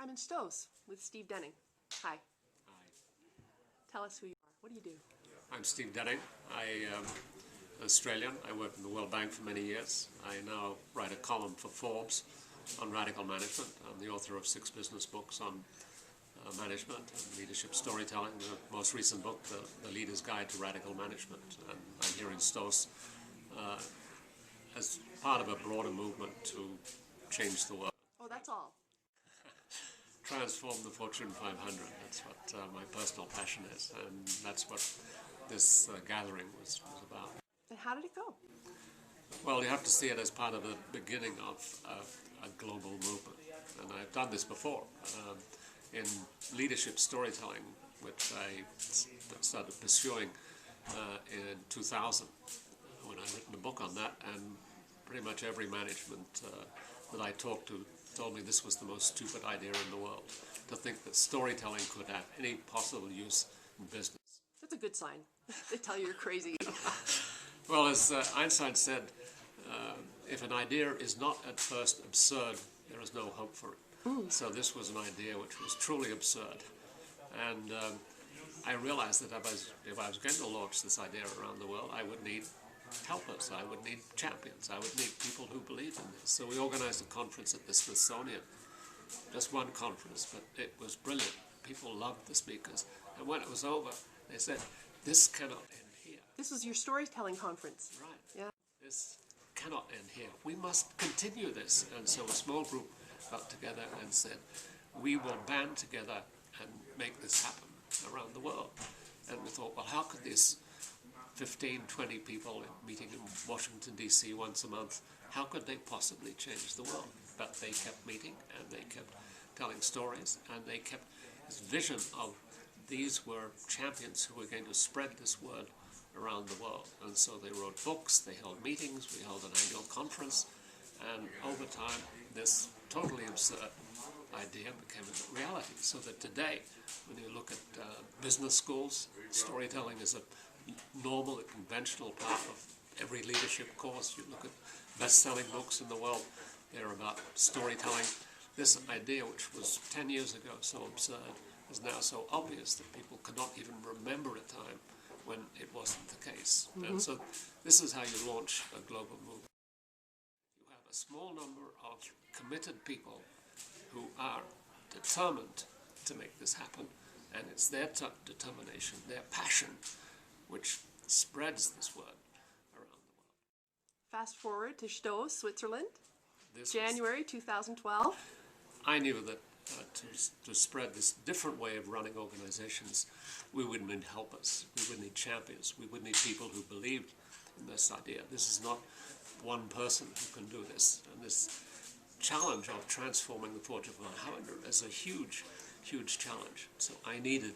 I'm in Stoos with Steve Denning. Hi. Hi. Tell us who you are. What do you do? I'm Steve Denning. I am Australian. I worked in the World Bank for many years. I now write a column for Forbes on radical management. I'm the author of 6 business books on management and leadership storytelling. The most recent book, The Leader's Guide to Radical Management. And I'm here in Stoos as part of a broader movement to change the world. Oh, that's all. Transform the Fortune 500. That's what my personal passion is, and that's what this gathering was about. And how did it go? Well, you have to see it as part of the beginning of a global movement, and I've done this before in leadership storytelling, which I started pursuing in 2000 when I'd written a book on that, and pretty much every management that I talked to told me this was the most stupid idea in the world, to think that storytelling could have any possible use in business. That's a good sign. They tell you you're crazy. Well, as Einstein said, if an idea is not at first absurd, there is no hope for it. So this was an idea which was truly absurd. And I realized that if I was going to launch this idea around the world, I would need helpers, I would need champions, I would need people who believed in this. So we organized a conference at the Smithsonian, just one conference, but it was brilliant. People loved the speakers. And when it was over, they said, this cannot end here. This was your storytelling conference. Right. Yeah. This cannot end here. We must continue this. And so a small group got together and said, we will band together and make this happen around the world. And we thought, well, how could these 15, 20 people meeting in Washington, D.C. once a month, how could they possibly change the world? But they kept meeting, and they kept telling stories, and they kept this vision of these were champions who were going to spread this word around the world. And so they wrote books, they held meetings, we held an annual conference, and over time, this totally absurd idea became a reality. So that today, when you look at business schools, storytelling is a normal and conventional part of every leadership course. You look at best-selling books in the world, they're about storytelling. This idea, which was 10 years ago so absurd, is now so obvious that people cannot even remember a time when it wasn't the case. And so this is how you launch a global movement. You have a small number of committed people who are determined to make this happen, and it's their determination, their passion, which spreads this word around the world. Fast forward to Stoos, Switzerland, This January 2012. I knew that to spread this different way of running organizations, we would need helpers, we would need champions, we would need people who believed in this idea. This is not one person who can do this, and this challenge of transforming the Fortune 500 is a huge, huge challenge. So I needed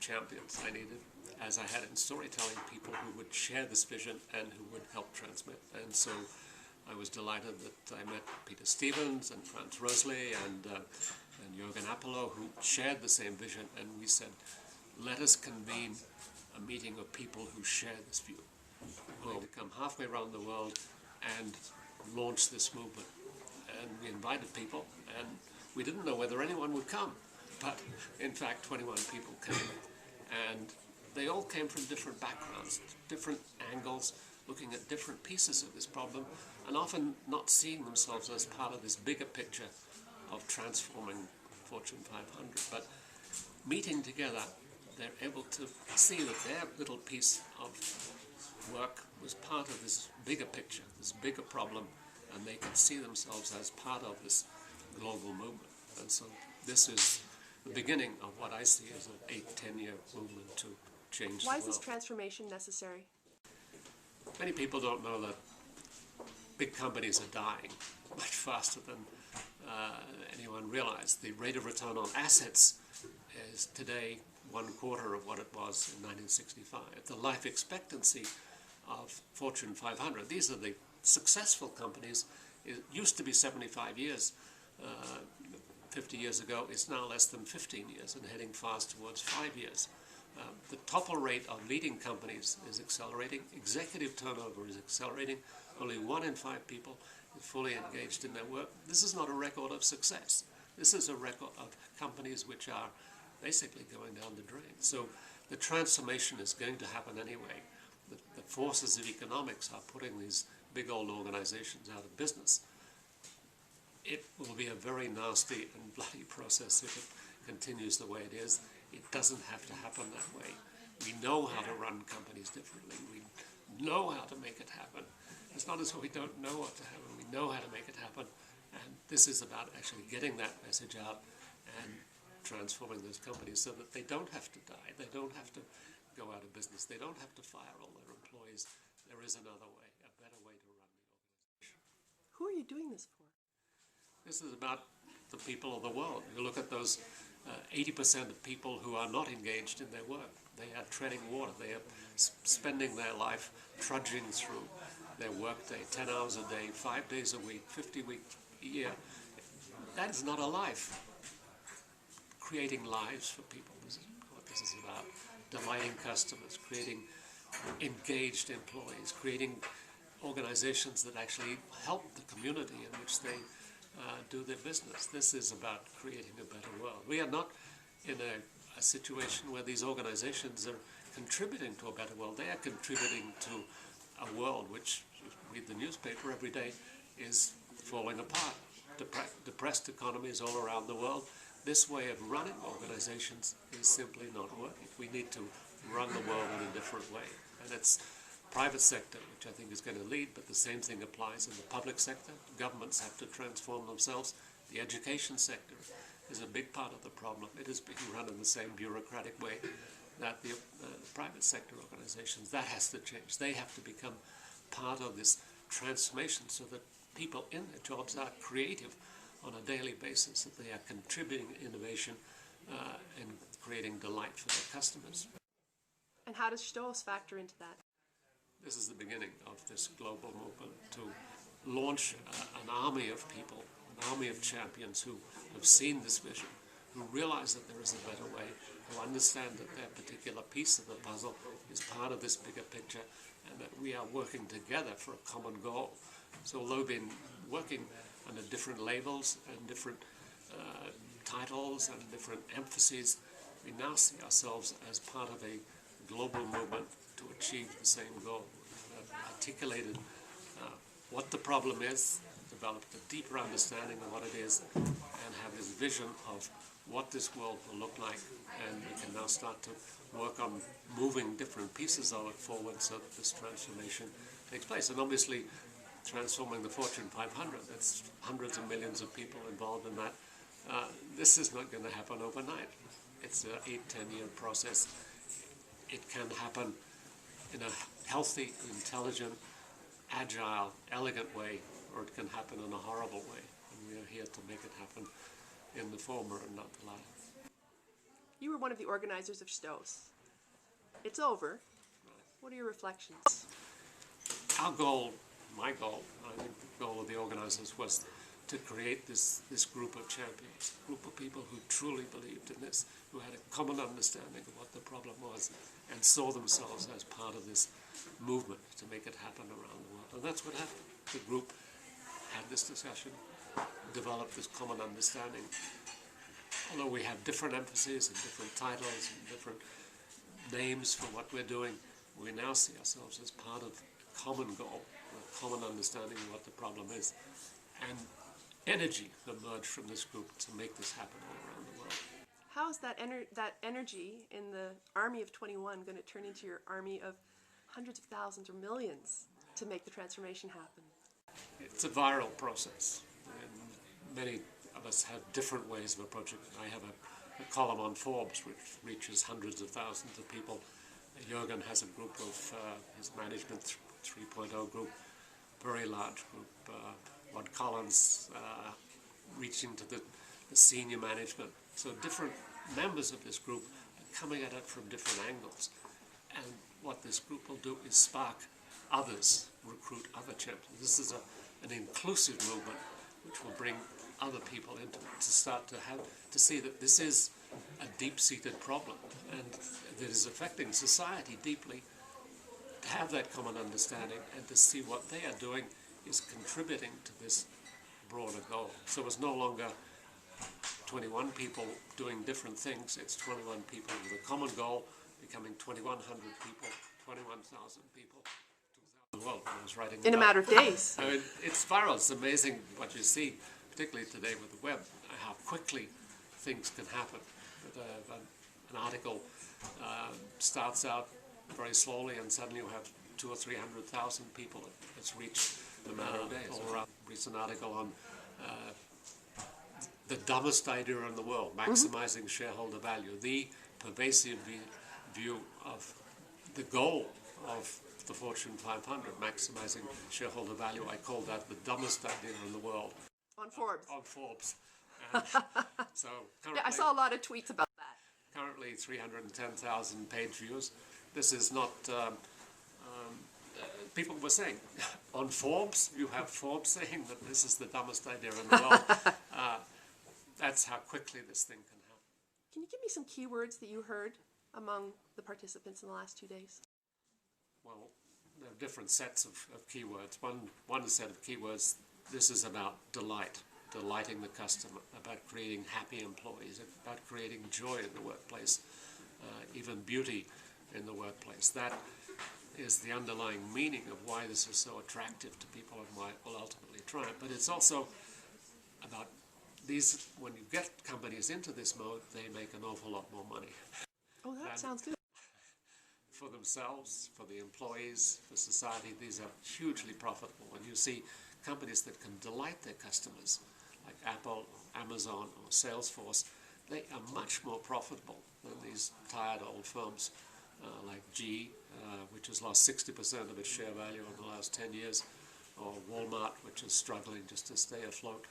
champions. I needed, as I had in storytelling, people who would share this vision and who would help transmit. And so I was delighted that I met Peter Stevens and Franz Rosli and Jürgen Apollo, who shared the same vision, and we said, let us convene a meeting of people who share this view. We're going to come halfway around the world and launch this movement. And we invited people, and we didn't know whether anyone would come, but in fact 21 people came. And they all came from different backgrounds, different angles, looking at different pieces of this problem, and often not seeing themselves as part of this bigger picture of transforming Fortune 500. But meeting together, they're able to see that their little piece of work was part of this bigger picture, this bigger problem, and they can see themselves as part of this global movement. And so this is the beginning of what I see as an 8-10-year movement to change the world. Why is this transformation necessary? Many people don't know that big companies are dying much faster than anyone realized. The rate of return on assets is today 1/4 of what it was in 1965. The life expectancy of Fortune 500, these are the successful companies, it used to be 75 years. 50 years ago, it's now less than 15 years and heading fast towards 5 years. The topple rate of leading companies is accelerating. Executive turnover is accelerating. Only 1 in 5 people is fully engaged in their work. This is not a record of success. This is a record of companies which are basically going down the drain. So the transformation is going to happen anyway. The forces of economics are putting these big old organizations out of business. It will be a very nasty and bloody process if it continues the way it is. It doesn't have to happen that way. We know how to run companies differently. We know how to make it happen. It's not as though we don't know what to happen. We know how to make it happen. And this is about actually getting that message out and transforming those companies so that they don't have to die. They don't have to go out of business. They don't have to fire all their employees. There is another way, a better way to run the organization. Who are you doing this for? This is about the people of the world. You look at those 80% of people who are not engaged in their work. They are treading water. They are spending their life trudging through their workday, 10 hours a day, 5 days a week, 50 weeks a year. That is not a life. Creating lives for people is what this is about. Delighting customers, creating engaged employees, creating organizations that actually help the community in which they do their business. This is about creating a better world. We are not in a situation where these organizations are contributing to a better world. They are contributing to a world which, if you read the newspaper every day, is falling apart. Depressed economies all around the world. This way of running organizations is simply not working. We need to run the world in a different way. And it's private sector, which I think is going to lead, but the same thing applies in the public sector. Governments have to transform themselves. The education sector is a big part of the problem. It is being run in the same bureaucratic way that the private sector organizations. That has to change. They have to become part of this transformation so that people in their jobs are creative on a daily basis, that they are contributing innovation and creating delight for their customers. And how does STOOS factor into that? This is the beginning of this global movement to launch an army of people, an army of champions who have seen this vision, who realize that there is a better way, who understand that their particular piece of the puzzle is part of this bigger picture, and that we are working together for a common goal. So although we've been working under different labels and different titles and different emphases, we now see ourselves as part of a global movement to achieve the same goal. We've articulated what the problem is, developed a deeper understanding of what it is, and have this vision of what this world will look like, and we can now start to work on moving different pieces of it forward so that this transformation takes place. And obviously, transforming the Fortune 500, that's hundreds of millions of people involved in that. This is not going to happen overnight. It's an 8-10-year process. It can happen in a healthy, intelligent, agile, elegant way, or it can happen in a horrible way. And we are here to make it happen in the former and not the latter. You were one of the organizers of STOOS. It's over. What are your reflections? Our goal, my goal, I think the goal of the organizers was to create this group of champions, a group of people who truly believed in this, who had a common understanding of what the problem was, and saw themselves as part of this movement to make it happen around the world. And that's what happened. The group had this discussion, developed this common understanding. Although we have different emphases and different titles and different names for what we're doing, we now see ourselves as part of a common goal, a common understanding of what the problem is. And energy emerged from this group to make this happen all around the world. How is that energy in the army of 21 going to turn into your army of hundreds of thousands or millions to make the transformation happen? It's a viral process, and many of us have different ways of approaching it. I have a column on Forbes which reaches hundreds of thousands of people. Jürgen has a group of his management 3.0 group, very large group. Rod Collins reaching to the senior management. So different members of this group are coming at it from different angles. And what this group will do is spark others, recruit other champions. This is an inclusive movement which will bring other people into it to start to see that this is a deep-seated problem and that is affecting society deeply, to have that common understanding and to see what they are doing is contributing to this broader goal. So it's no longer 21 people doing different things. It's 21 people with a common goal, becoming 2,100 people, 21,000 people, 2,000 world. I was writing In a matter of days. I mean, it's viral. It's amazing what you see, particularly today with the web, how quickly things can happen. An article starts out very slowly, and suddenly you have 200,000 or 300,000 people. It's reached the matter of days. Or a recent article on the dumbest idea in the world, maximizing shareholder value, the pervasive view of the goal of the Fortune 500, maximizing shareholder value. I call that the dumbest idea in the world. On Forbes. On Forbes. And so currently, Yeah, I saw a lot of tweets about that. currently 310,000 page views. This is not, people were saying, on Forbes, you have Forbes saying that this is the dumbest idea in the world. That's how quickly this thing can happen. Can you give me some keywords that you heard among the participants in the last 2 days? Well, there are different sets of keywords. One set of keywords, this is about delight, delighting the customer, about creating happy employees, about creating joy in the workplace, even beauty in the workplace. That is the underlying meaning of why this is so attractive to people and why it will ultimately triumph. But it's also about these, when you get companies into this mode, they make an awful lot more money. Oh, that sounds good. For themselves, for the employees, for society, these are hugely profitable. When you see companies that can delight their customers, like Apple, or Amazon, or Salesforce, they are much more profitable than these tired old firms like GE, which has lost 60% of its share value in the last 10 years, or Walmart, which is struggling just to stay afloat.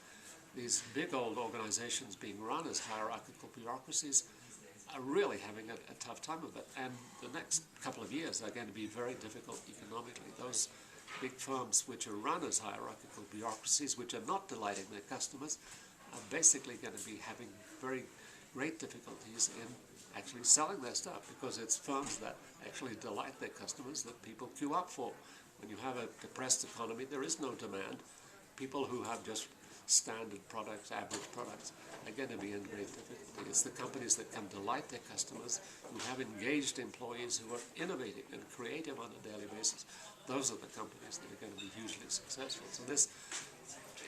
These big old organizations being run as hierarchical bureaucracies are really having a tough time of it. And the next couple of years are going to be very difficult economically. Those big firms which are run as hierarchical bureaucracies, which are not delighting their customers, are basically going to be having very great difficulties in actually selling their stuff, because it's firms that actually delight their customers that people queue up for. When you have a depressed economy, there is no demand. People who have just standard products, average products, are going to be in great difficulty. It's the companies that can delight their customers, who have engaged employees, who are innovative and creative on a daily basis. Those are the companies that are going to be hugely successful. So this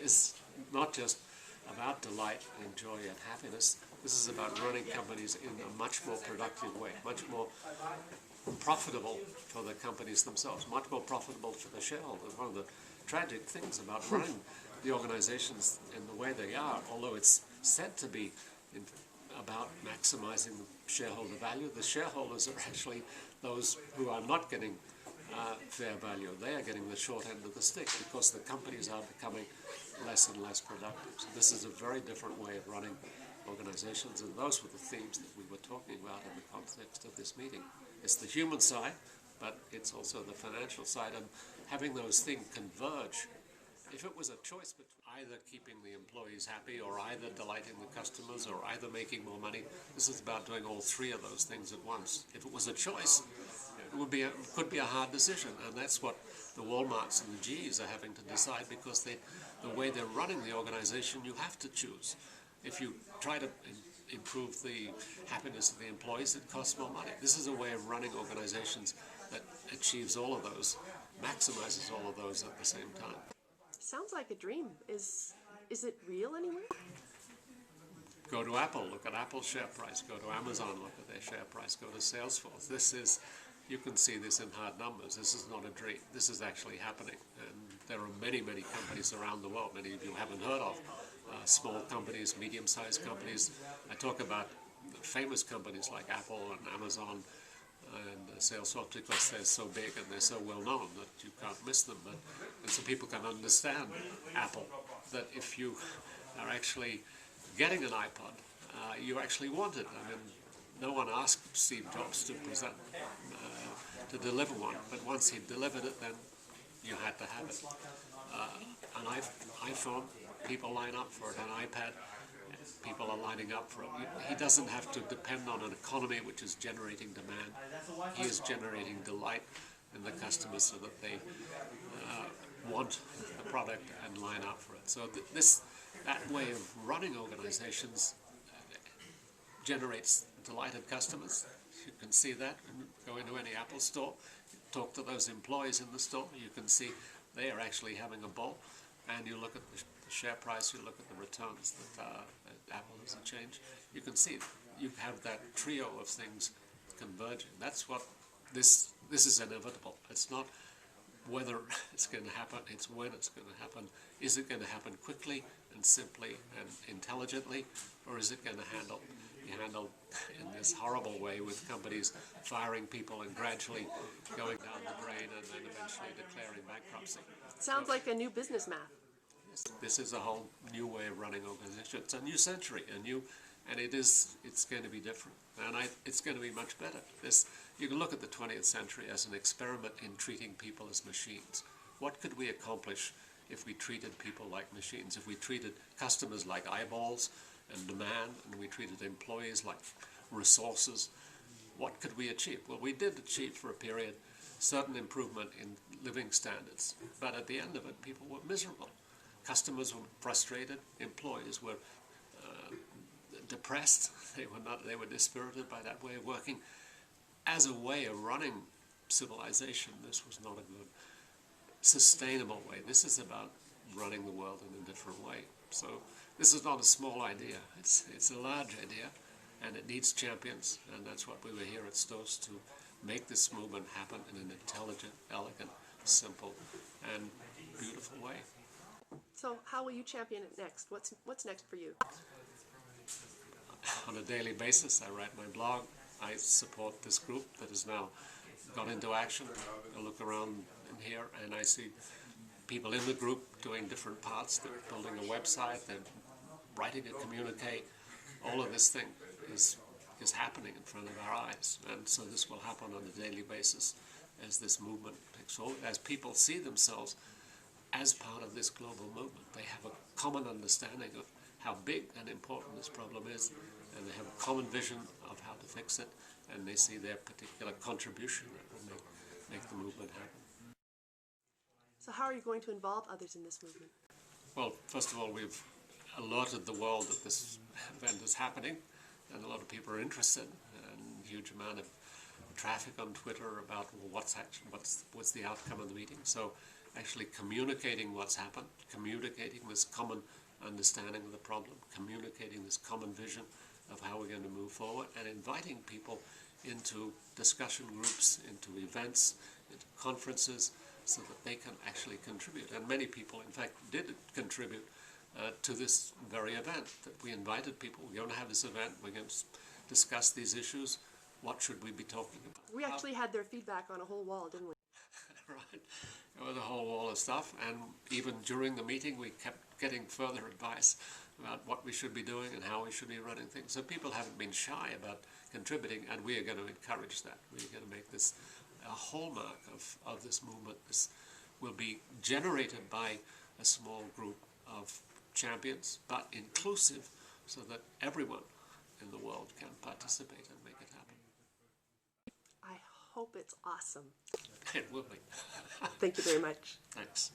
is not just about delight and joy and happiness. This is about running companies in a much more productive way, much more profitable for the companies themselves, much more profitable for the shareholders. One of the tragic things about running the organizations in the way they are, although it's said to be about maximizing shareholder value, the shareholders are actually those who are not getting fair value. They are getting the short end of the stick because the companies are becoming less and less productive. So this is a very different way of running organizations, and those were the themes that we were talking about in the context of this meeting. It's the human side, but it's also the financial side, and having those things converge. If it was a choice between either keeping the employees happy or either delighting the customers or either making more money, this is about doing all three of those things at once. If it was a choice, it could be a hard decision, and that's what the Walmarts and the GEs are having to decide, because the way they're running the organization, you have to choose. If you try to improve the happiness of the employees, it costs more money. This is a way of running organizations that achieves all of those, maximizes all of those at the same time. Sounds like a dream. Is it real anywhere? Go to Apple, look at Apple's share price. Go to Amazon, look at their share price. Go to Salesforce. This is, you can see this in hard numbers. This is not a dream. This is actually happening. And there are many, many companies around the world, many of you haven't heard of. Small companies, medium-sized companies. I talk about famous companies like Apple and Amazon and Salesforce, because they're so big and they're so well known that you can't miss them. And so people can understand Apple, that if you are actually getting an iPod, you actually want it. I mean, no one asked Steve Jobs to deliver one, but once he delivered it, then you had to have it. An iPhone, people line up for it. An iPad, people are lining up for it. He doesn't have to depend on an economy which is generating demand. He is generating delight in the customers so that they want the product and line up for it. So that way of running organizations generates delighted customers. You can see that. Go into any Apple store, talk to those employees in the store, you can see they are actually having a ball. And you look at the share price, you look at the returns that Apple has changed, you can see you have that trio of things converging. That's what this is inevitable. It's not whether it's going to happen, it's when it's going to happen. Is it going to happen quickly and simply and intelligently, or is it going to be handled in this horrible way with companies firing people and gradually going down the drain and then eventually declaring bankruptcy? Sounds like a new business math. This is a whole new way of running organizations. It's a new century, and it's going to be different, and it's going to be much better. You can look at the 20th century as an experiment in treating people as machines. What could we accomplish if we treated people like machines? If we treated customers like eyeballs and demand, and we treated employees like resources? What could we achieve? Well, we did achieve for a period certain improvement in living standards, but at the end of it, people were miserable. Customers were frustrated, employees were depressed, they were dispirited by that way of working. As a way of running civilization, this was not a good, sustainable way. This is about running the world in a different way. So this is not a small idea, it's a large idea, and it needs champions, and that's what we were here at Stoos to make this movement happen in an intelligent, elegant, simple, and beautiful way. So how will you champion it next? What's next for you? On a daily basis, I write my blog. I support this group that has now gone into action. I look around in here and I see people in the group doing different parts. They're building a website, they're writing a communique. All of this thing is happening in front of our eyes. And so this will happen on a daily basis as this movement takes hold, as people see themselves as part of this global movement. They have a common understanding of how big and important this problem is, and they have a common vision of how to fix it, and they see their particular contribution that will make the movement happen. So how are you going to involve others in this movement? Well, first of all, we've alerted the world that this event is happening, and a lot of people are interested, and a huge amount of traffic on Twitter about, well, what's the outcome of the meeting. So actually communicating what's happened, communicating this common understanding of the problem, communicating this common vision of how we're going to move forward, and inviting people into discussion groups, into events, into conferences, so that they can actually contribute. And many people, in fact, did contribute to this very event. That we invited people, we're going to have this event, we're going to discuss these issues, what should we be talking about? We actually had their feedback on a whole wall, didn't we? Right. There was a whole wall of stuff, and even during the meeting we kept getting further advice about what we should be doing and how we should be running things. So people haven't been shy about contributing, and we are going to encourage that. We're going to make this a hallmark of this movement. This will be generated by a small group of champions, but inclusive, so that everyone in the world can participate and make it happen. I hope it's awesome. It will be. Thank you very much. Thanks.